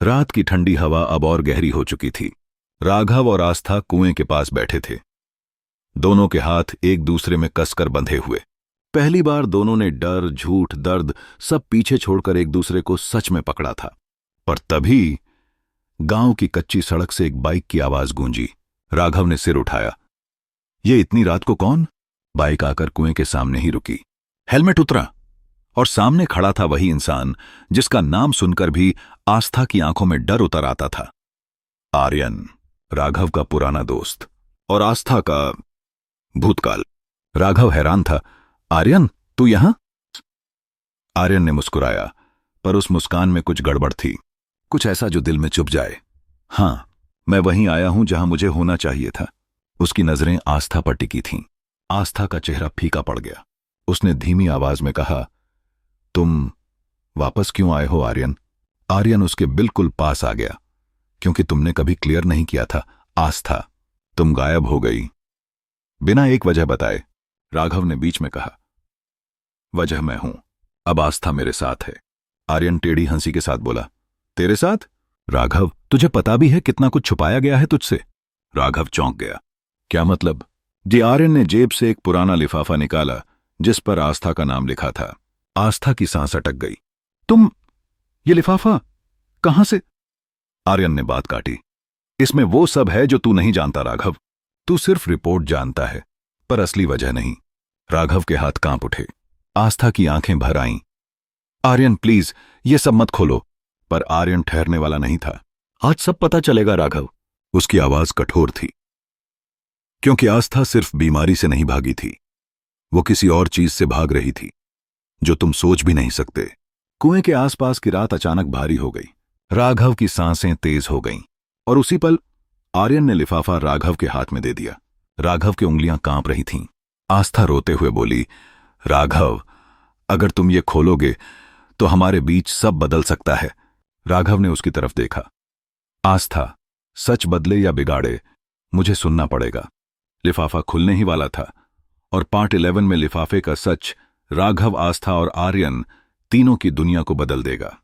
रात की ठंडी हवा अब और गहरी हो चुकी थी। राघव और आस्था कुएं के पास बैठे थे, दोनों के हाथ एक दूसरे में कसकर बंधे हुए। पहली बार दोनों ने डर, झूठ, दर्द सब पीछे छोड़कर एक दूसरे को सच में पकड़ा था। पर तभी गांव की कच्ची सड़क से एक बाइक की आवाज गूंजी। राघव ने सिर उठाया। ये इतनी रात को कौन? बाइक आकर कुएं के सामने ही रुकी। हेलमेट उतरा और सामने खड़ा था वही इंसान जिसका नाम सुनकर भी आस्था की आंखों में डर उतर आता था। आर्यन, राघव का पुराना दोस्त और आस्था का भूतकाल। राघव हैरान था। आर्यन, तू यहां? आर्यन ने मुस्कुराया, पर उस मुस्कान में कुछ गड़बड़ थी, कुछ ऐसा जो दिल में चुभ जाए। हां, मैं वहीं आया हूं जहां मुझे होना चाहिए था। उसकी नजरें आस्था पर टिकी थीं। आस्था का चेहरा फीका पड़ गया। उसने धीमी आवाज में कहा, तुम वापस क्यों आए हो आर्यन? आर्यन उसके बिल्कुल पास आ गया। क्योंकि तुमने कभी क्लियर नहीं किया था आस्था, तुम गायब हो गई बिना एक वजह बताए। राघव ने बीच में कहा, वजह मैं हूं, अब आस्था मेरे साथ है। आर्यन टेढ़ी हंसी के साथ बोला, तेरे साथ? राघव, तुझे पता भी है कितना कुछ छुपाया गया है तुझसे? राघव चौंक गया। क्या मतलब? जी। आर्यन ने जेब से एक पुराना लिफाफा निकाला जिस पर आस्था का नाम लिखा था। आस्था की सांस अटक गई। तुम, ये लिफाफा कहां से? आर्यन ने बात काटी। इसमें वो सब है जो तू नहीं जानता राघव। तू सिर्फ रिपोर्ट जानता है, पर असली वजह नहीं। राघव के हाथ कांप उठे। आस्था की आंखें भर आईं। आर्यन प्लीज, ये सब मत खोलो। पर आर्यन ठहरने वाला नहीं था। आज सब पता चलेगा राघव। उसकी आवाज कठोर थी, क्योंकि आस्था सिर्फ बीमारी से नहीं भागी थी, वो किसी और चीज से भाग रही थी जो तुम सोच भी नहीं सकते। कुएं के आसपास की रात अचानक भारी हो गई। राघव की सांसें तेज हो गईं और उसी पल आर्यन ने लिफाफा राघव के हाथ में दे दिया। राघव की उंगलियां कांप रही थीं। आस्था रोते हुए बोली, राघव, अगर तुम ये खोलोगे तो हमारे बीच सब बदल सकता है। राघव ने उसकी तरफ देखा। आस्था, सच बदले या बिगाड़े, मुझे सुनना पड़ेगा। लिफाफा खुलने ही वाला था और पार्ट 11 में लिफाफे का सच राघव, आस्था और आर्यन तीनों की दुनिया को बदल देगा।